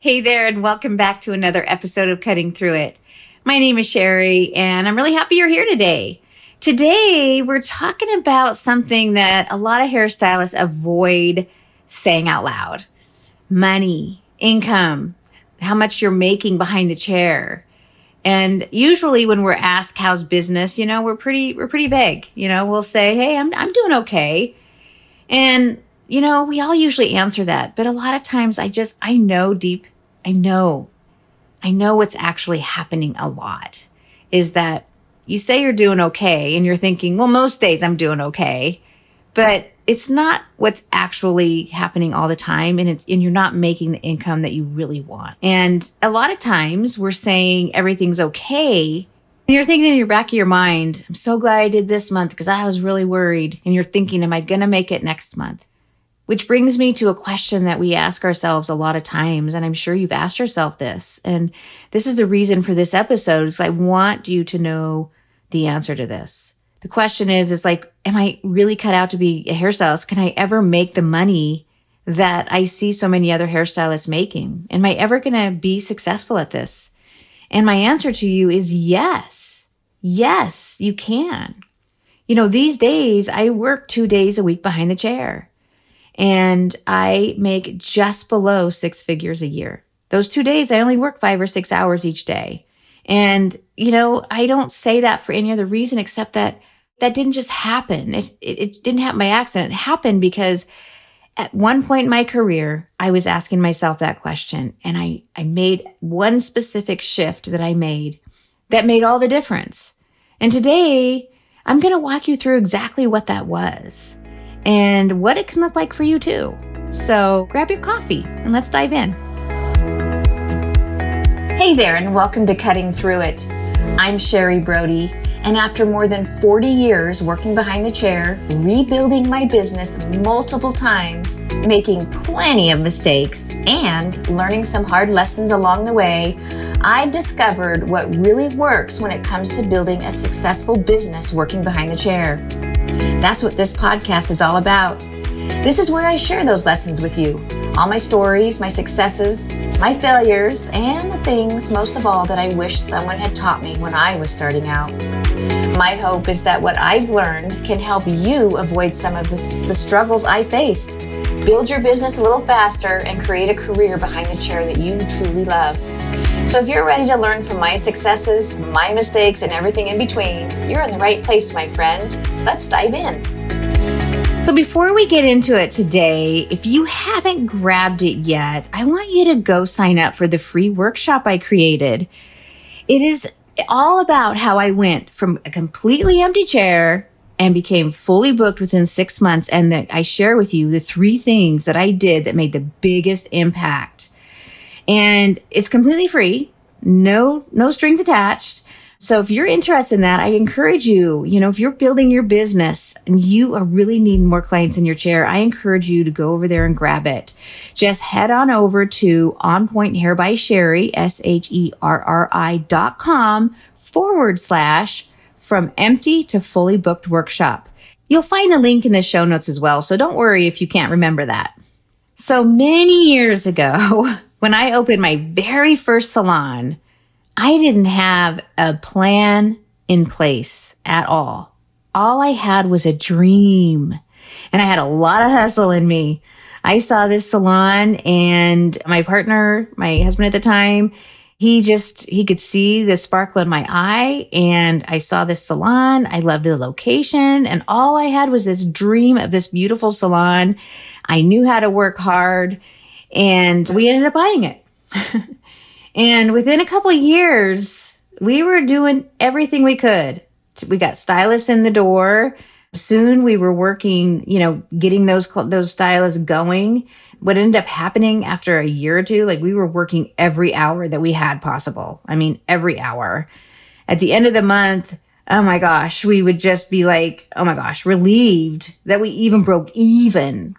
Hey there, and welcome back to another episode of Cutting Through It. My name is Sherry, and I'm really happy you're here today. Today, we're talking about something that a lot of hairstylists avoid saying out loud. Money, income, how much you're making behind the chair. And usually when we're asked how's business, we're pretty vague. We'll say, hey, I'm doing okay. And we all usually answer that, but a lot of times I know what's actually happening a lot is that you say you're doing okay and you're thinking, well, most days I'm doing okay, but it's not what's actually happening all the time. And you're not making the income that you really want. And a lot of times we're saying everything's okay. And you're thinking in your back of your mind, I'm so glad I did this month because I was really worried. And you're thinking, am I going to make it next month? Which brings me to a question that we ask ourselves a lot of times, and I'm sure you've asked yourself this. And this is the reason for this episode, is I want you to know the answer to this. The question is like, am I really cut out to be a hairstylist? Can I ever make the money that I see so many other hairstylists making? Am I ever going to be successful at this? And my answer to you is yes. Yes, you can. These days I work 2 days a week behind the chair. And I make just below 6 figures a year. Those 2 days, I only work 5 or 6 hours each day. And, I don't say that for any other reason except that didn't just happen. It didn't happen by accident. It happened because at one point in my career, I was asking myself that question. And I made one specific shift that I made that made all the difference. And today, I'm going to walk you through exactly what that was and what it can look like for you too. So grab your coffee and let's dive in. Hey there, and welcome to Cutting Through It. I'm Sherry Brody, and after more than 40 years working behind the chair, rebuilding my business multiple times, making plenty of mistakes, and learning some hard lessons along the way, I've discovered what really works when it comes to building a successful business working behind the chair. That's what this podcast is all about. This is where I share those lessons with you. All my stories, my successes, my failures, and the things, most of all, that I wish someone had taught me when I was starting out. My hope is that what I've learned can help you avoid some of the struggles I faced, build your business a little faster, and create a career behind the chair that you truly love. So if you're ready to learn from my successes, my mistakes, and everything in between, you're in the right place, my friend. Let's dive in. So before we get into it today, if you haven't grabbed it yet, I want you to go sign up for the free workshop I created. It is all about how I went from a completely empty chair and became fully booked within 6 months. And that I share with you the 3 things that I did that made the biggest impact. And it's completely free, no strings attached. So if you're interested in that, I encourage you, if you're building your business and you are really needing more clients in your chair, I encourage you to go over there and grab it. Just head on over to onpointhairbySherry, SHERRI.com/ from empty to fully booked workshop. You'll find the link in the show notes as well. So don't worry if you can't remember that. So many years ago, when I opened my very first salon, I didn't have a plan in place at all. All I had was a dream, and I had a lot of hustle in me. I saw this salon, and my partner, my husband at the time, he could see the sparkle in my eye, and I saw this salon. I loved the location, and all I had was this dream of this beautiful salon. I knew how to work hard, and we ended up buying it. And within a couple of years, we were doing everything we could. We got stylists in the door. Soon we were working, getting those stylists going. What ended up happening after a year or two, we were working every hour that we had possible. I mean, every hour. At the end of the month, oh my gosh, we would just be relieved that we even broke even.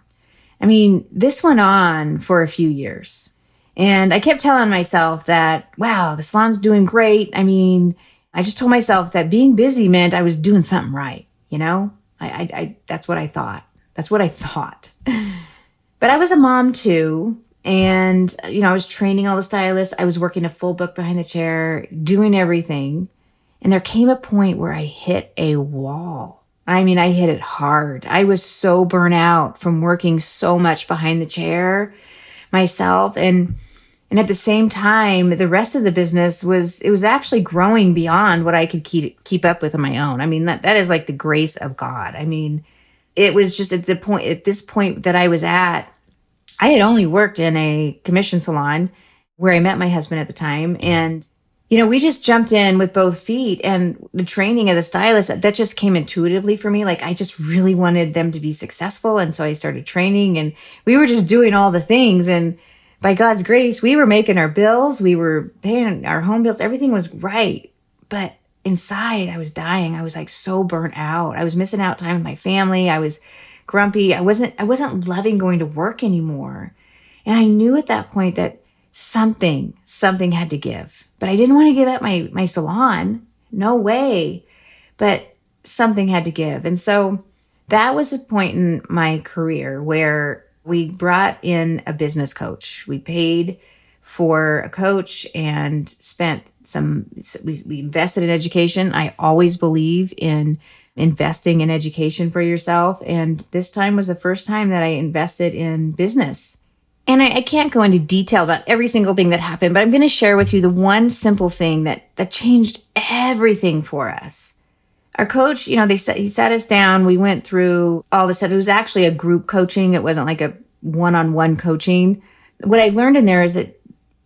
I mean, this went on for a few years. And I kept telling myself that, wow, the salon's doing great. I mean, I just told myself that being busy meant I was doing something right. I that's what I thought. But I was a mom too. And, I was training all the stylists. I was working a full book behind the chair, doing everything. And there came a point where I hit a wall. I mean, I hit it hard. I was so burnt out from working so much behind the chair myself. And at the same time, the rest of the business was actually growing beyond what I could keep up with on my own. I mean, that is like the grace of God. I mean, it was just at this point that I was at, I had only worked in a commission salon where I met my husband at the time. And, we just jumped in with both feet, and the training of the stylist, that just came intuitively for me. Like, I just really wanted them to be successful. And so I started training, and we were just doing all the things. And by God's grace, we were making our bills. We were paying our home bills. Everything was right. But inside, I was dying. I was like so burnt out. I was missing out time with my family. I was grumpy. I wasn't loving going to work anymore. And I knew at that point that something had to give. But I didn't want to give up my salon. No way. But something had to give. And so that was a point in my career where we brought in a business coach. We paid for a coach and spent we invested in education. I always believe in investing in education for yourself. And this time was the first time that I invested in business. And I can't go into detail about every single thing that happened, but I'm going to share with you the one simple thing that changed everything for us. Our coach, he sat us down. We went through all this stuff. It was actually a group coaching. It wasn't like a one-on-one coaching. What I learned in there is that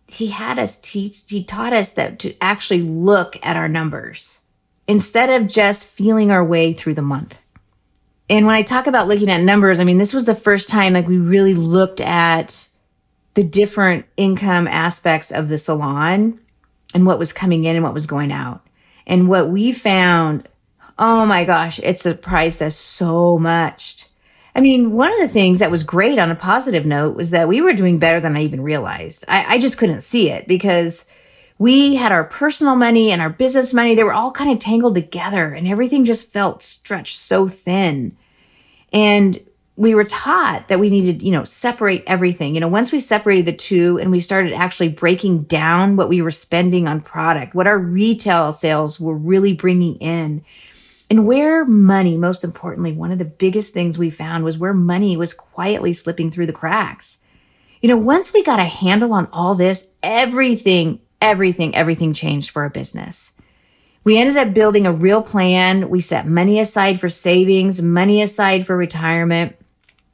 he taught us that to actually look at our numbers instead of just feeling our way through the month. And when I talk about looking at numbers, I mean, this was the first time like we really looked at the different income aspects of the salon and what was coming in and what was going out. And what we found, oh my gosh, it surprised us so much. I mean, one of the things that was great on a positive note was that we were doing better than I even realized. I just couldn't see it because we had our personal money and our business money. They were all kind of tangled together and everything just felt stretched so thin. And we were taught that we needed, separate everything. Once we separated the two and we started actually breaking down what we were spending on product, what our retail sales were really bringing in, and where money, most importantly, one of the biggest things we found was where money was quietly slipping through the cracks. Once we got a handle on all this, everything changed for our business. We ended up building a real plan. We set money aside for savings, money aside for retirement.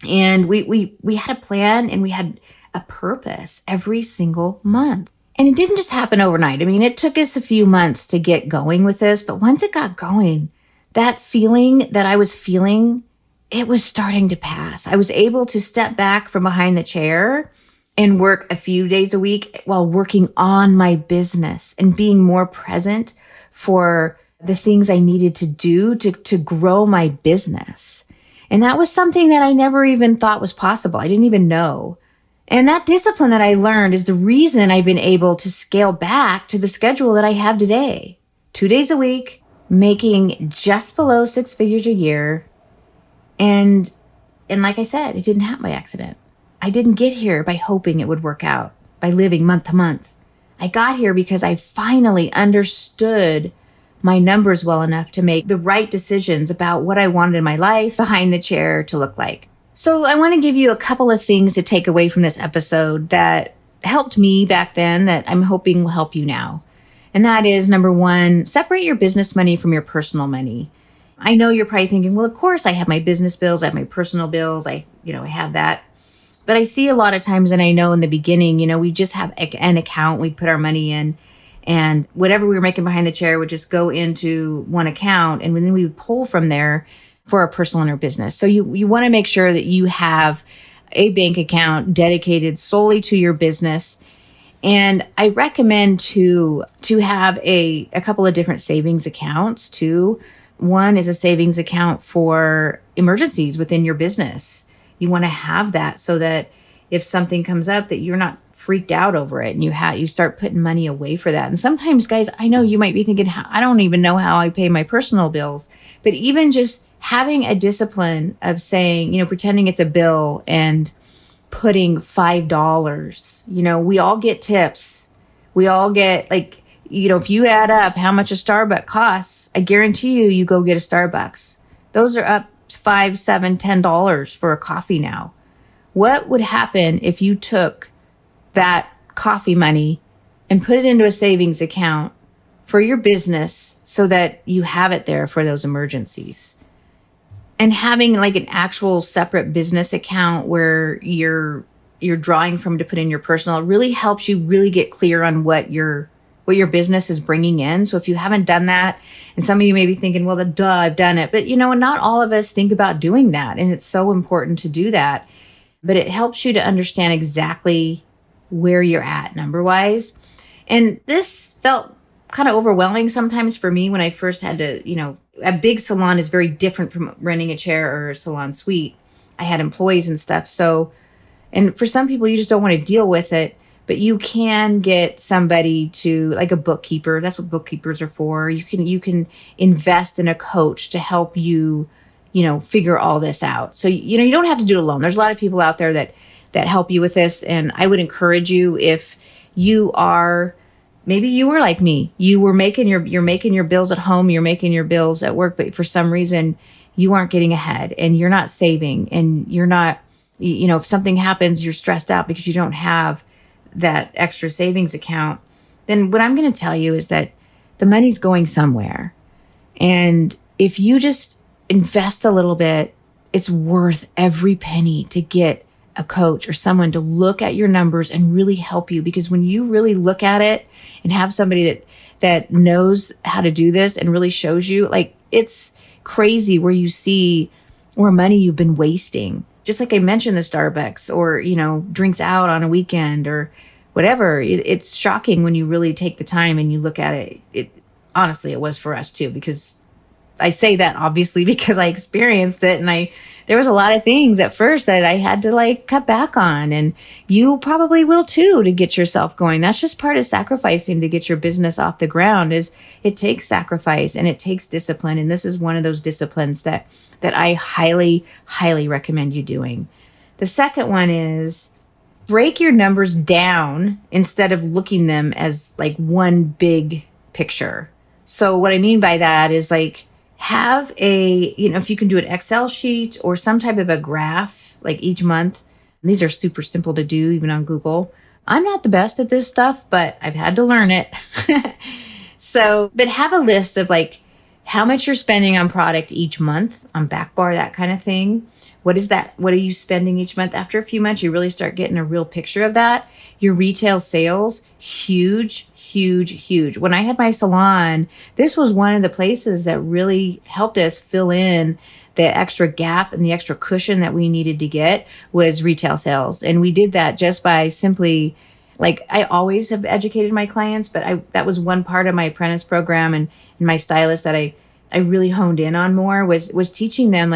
And we had a plan and we had a purpose every single month. And it didn't just happen overnight. I mean, it took us a few months to get going with this. But once it got going, that feeling that I was feeling, it was starting to pass. I was able to step back from behind the chair and work a few days a week while working on my business and being more present for the things I needed to do to grow my business. And that was something that I never even thought was possible. I didn't even know. And that discipline that I learned is the reason I've been able to scale back to the schedule that I have today. 2 days a week, making just below 6 figures a year. And like I said, it didn't happen by accident. I didn't get here by hoping it would work out, by living month to month. I got here because I finally understood my numbers well enough to make the right decisions about what I wanted in my life behind the chair to look like. So I want to give you a couple of things to take away from this episode that helped me back then that I'm hoping will help you now. And that is, number one, separate your business money from your personal money. I know you're probably thinking, well, of course I have my business bills, I have my personal bills, I have that. But I see a lot of times, and I know in the beginning, we just have an account, we put our money in, and whatever we were making behind the chair would just go into one account, and then we would pull from there for our personal and our business. So you want to make sure that you have a bank account dedicated solely to your business. And I recommend to have a couple of different savings accounts too. One is a savings account for emergencies within your business. You want to have that so that if something comes up that you're not freaked out over it, and you start putting money away for that. And sometimes, guys, I know you might be thinking, I don't even know how I pay my personal bills, but even just having a discipline of saying, pretending it's a bill and putting $5. We all get tips. We all get if you add up how much a Starbucks costs, I guarantee you go get a Starbucks. Those are up $5, $7, $10 for a coffee now. What would happen if you took that coffee money and put it into a savings account for your business so that you have it there for those emergencies? And having an actual separate business account where you're drawing from to put in your personal really helps you really get clear on what your business is bringing in. So if you haven't done that, and some of you may be thinking, well, duh, I've done it. But not all of us think about doing that. And it's so important to do that. But it helps you to understand exactly where you're at number-wise. And this felt kind of overwhelming sometimes for me when I first had to, a big salon is very different from renting a chair or a salon suite. I had employees and stuff. So, and for some people, you just don't want to deal with it, but you can get somebody to a bookkeeper. That's what bookkeepers are for. You can invest in a coach to help you, figure all this out. So, you don't have to do it alone. There's a lot of people out there that help you with this. And I would encourage you, if you are, maybe you were like me, you're making your bills at home, you're making your bills at work, but for some reason you aren't getting ahead and you're not saving and you're not, if something happens, you're stressed out because you don't have that extra savings account. Then what I'm going to tell you is that the money's going somewhere. And if you just invest a little bit, it's worth every penny to get a coach or someone to look at your numbers and really help you. Because when you really look at it and have somebody that knows how to do this and really shows you, it's crazy where you see where money you've been wasting. Just like I mentioned, the Starbucks or, drinks out on a weekend or whatever. It's shocking when you really take the time and you look at it. Honestly, it was for us too, because I say that obviously because I experienced it, and there was a lot of things at first that I had to cut back on, and you probably will too, to get yourself going. That's just part of sacrificing to get your business off the ground. Is it takes sacrifice and it takes discipline, and this is one of those disciplines that I highly, highly recommend you doing. The second one is break your numbers down instead of looking them as one big picture. So what I mean by that is have if you can do an Excel sheet or some type of a graph each month. These are super simple to do even on Google. I'm not the best at this stuff, but I've had to learn it. But have a list of how much you're spending on product each month, on back bar, that kind of thing. What is that? What are you spending each month? After a few months, you really start getting a real picture of that. Your retail sales, huge, huge, huge. When I had my salon, this was one of the places that really helped us fill in the extra gap and the extra cushion that we needed to get was retail sales. And we did that just by simply, I always have educated my clients, but that was one part of my apprentice program and my stylist that I really honed in on more was teaching them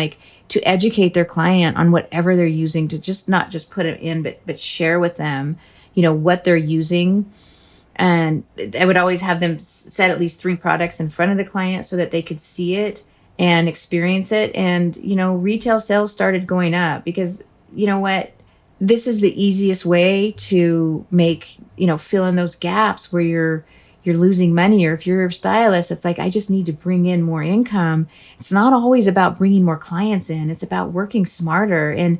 to educate their client on whatever they're using, to not just put it in, but share with them, what they're using. And I would always have them set at least 3 products in front of the client so that they could see it and experience it. And, retail sales started going up because, this is the easiest way to make, fill in those gaps where you're losing money. Or if you're a stylist, it's I just need to bring in more income. It's not always about bringing more clients in. It's about working smarter. And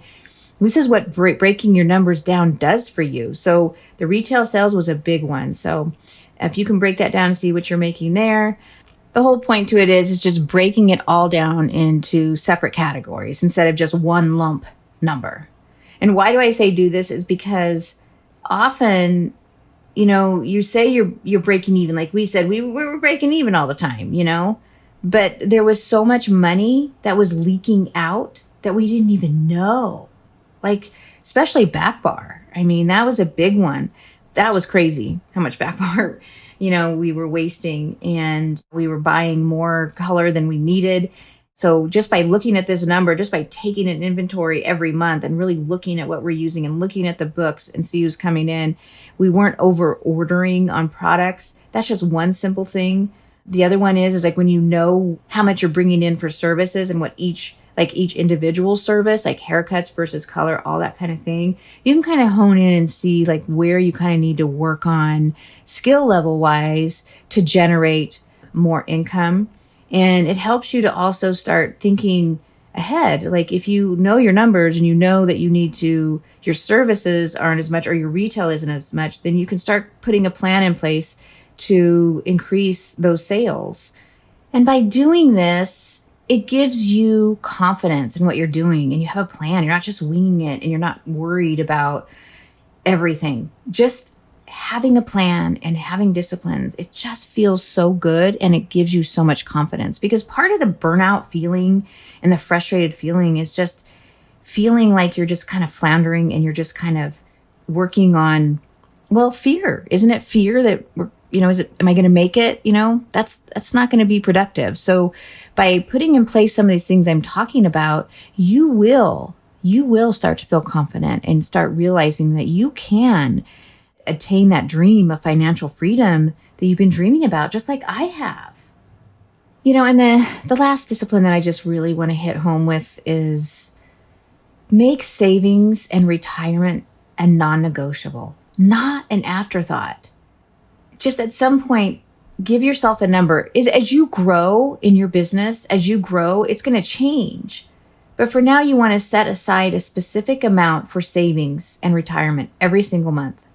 this is what breaking your numbers down does for you. So the retail sales was a big one. So if you can break that down and see what you're making there, the whole point to it is just breaking it all down into separate categories instead of just one lump number. And why do I say do this is because often, you say you're breaking even. Like we said, we were breaking even all the time, but there was so much money that was leaking out that we didn't even know. Especially back bar. I mean, that was a big one. That was crazy how much back bar, we were wasting, and we were buying more color than we needed. So just by looking at this number, just by taking an inventory every month and really looking at what we're using and looking at the books and see who's coming in, we weren't over ordering on products. That's just one simple thing. The other one is when you know how much you're bringing in for services and what each, like each individual service, like haircuts versus color, all that kind of thing, you can kind of hone in and see like where you kind of need to work on skill level wise to generate more income. And it helps you to also start thinking ahead. Like if you know your numbers and you know that you need to, your services aren't as much or your retail isn't as much, then you can start putting a plan in place to increase those sales. And by doing this, it gives you confidence in what you're doing and you have a plan. You're not just winging it and you're not worried about everything. Just having a plan and having disciplines, it just feels so good and it gives you so much confidence, because part of the burnout feeling and the frustrated feeling is just feeling like you're just kind of floundering and you're just kind of working on, well, fear. Isn't it fear that am I going to make it? That's not going to be productive. So by putting in place some of these things I'm talking about, you will start to feel confident and start realizing that you can attain that dream of financial freedom that you've been dreaming about, just like I have. And the last discipline that I just really want to hit home with is make savings and retirement a non-negotiable, not an afterthought. Just at some point, give yourself a number. As you grow in your business, it's going to change. But for now, you want to set aside a specific amount for savings and retirement every single month.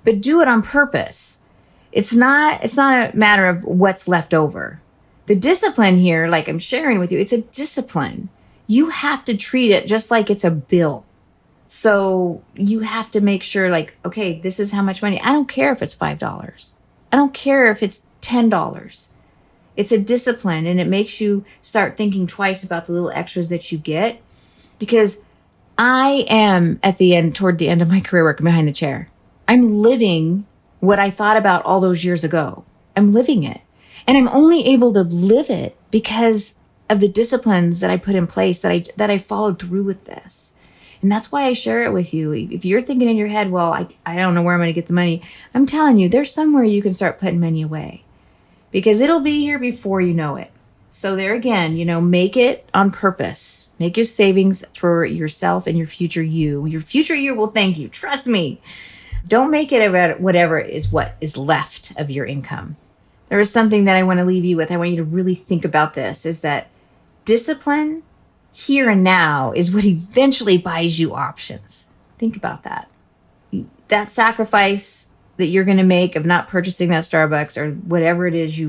But do it on purpose. It's not a matter of what's left over. The discipline here, like I'm sharing with you, it's a discipline. You have to treat it just like it's a bill. So you have to make sure like, okay, this is how much money. I don't care if it's $5. I don't care if it's $10. It's a discipline, and it makes you start thinking twice about the little extras that you get, because I am toward the end of my career working behind the chair. I'm living what I thought about all those years ago. I'm living it. And I'm only able to live it because of the disciplines that I put in place, that I followed through with this. And that's why I share it with you. If you're thinking in your head, well, I don't know where I'm going to get the money. I'm telling you, there's somewhere you can start putting money away, because it'll be here before you know it. So there again, make it on purpose. Make your savings for yourself and your future you. Your future you will thank you. Trust me. Don't make it about whatever is what is left of your income. There is something that I want to leave you with. I want you to really think about this, is that discipline here and now is what eventually buys you options. Think about that. That sacrifice that you're going to make of not purchasing that Starbucks or whatever it is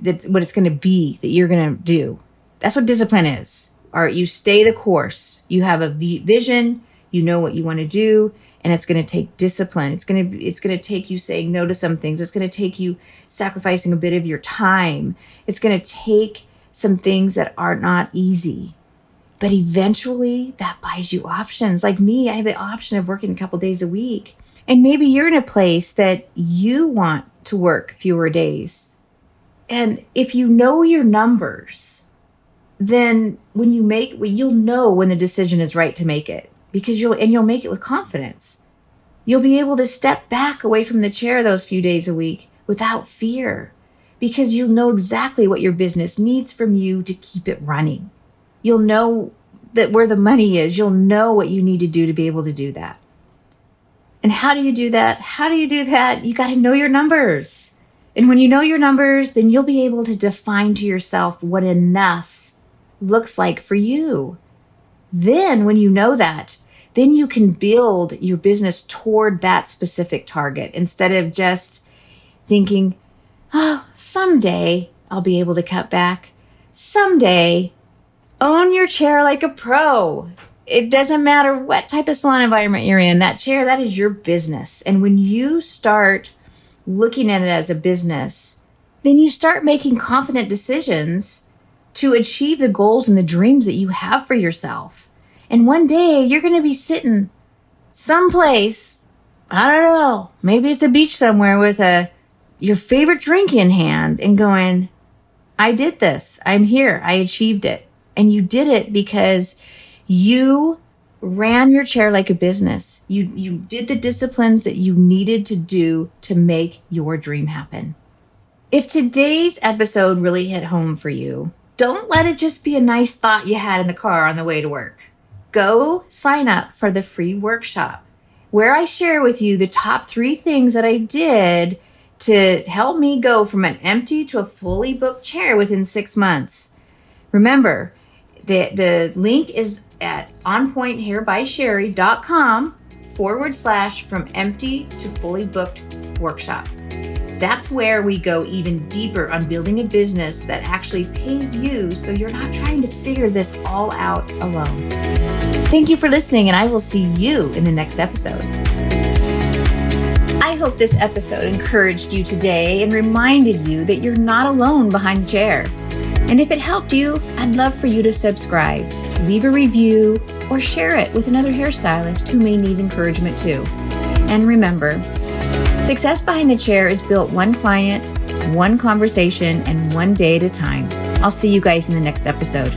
that's what it's going to be that you're going to do. That's what discipline is. All right, you stay the course. You have a vision. You know what you want to do. And it's going to take discipline. It's going to take you saying no to some things. It's going to take you sacrificing a bit of your time. It's going to take some things that are not easy. But eventually that buys you options. Like me, I have the option of working a couple days a week. And maybe you're in a place that you want to work fewer days. And if you know your numbers, then you'll know when the decision is right to make it. Because you'll make it with confidence. You'll be able to step back away from the chair those few days a week without fear, because you'll know exactly what your business needs from you to keep it running. You'll know that where the money is. You'll know what you need to do to be able to do that. And how do you do that? You got to know your numbers. And when you know your numbers, then you'll be able to define to yourself what enough looks like for you. Then when you know that, then you can build your business toward that specific target, instead of just thinking, oh, someday I'll be able to cut back. Someday. Own your chair like a pro. It doesn't matter what type of salon environment you're in. That chair, that is your business. And when you start looking at it as a business, then you start making confident decisions to achieve the goals and the dreams that you have for yourself. And one day you're going to be sitting someplace, I don't know, maybe it's a beach somewhere with your favorite drink in hand and going, I did this. I'm here. I achieved it. And you did it because you ran your chair like a business. You did the disciplines that you needed to do to make your dream happen. If today's episode really hit home for you, Don't let it just be a nice thought you had in the car on the way to work. Go sign up for the free workshop where I share with you the top 3 things that I did to help me go from an empty to a fully booked chair within 6 months. Remember, the link is at onpointhairbysherry.com/from empty to fully booked workshop. That's where we go even deeper on building a business that actually pays you so you're not trying to figure this all out alone. Thank you for listening, and I will see you in the next episode. I hope this episode encouraged you today and reminded you that you're not alone behind the chair. And if it helped you, I'd love for you to subscribe, leave a review, or share it with another hairstylist who may need encouragement too. And remember, success behind the chair is built one client, one conversation, and one day at a time. I'll see you guys in the next episode.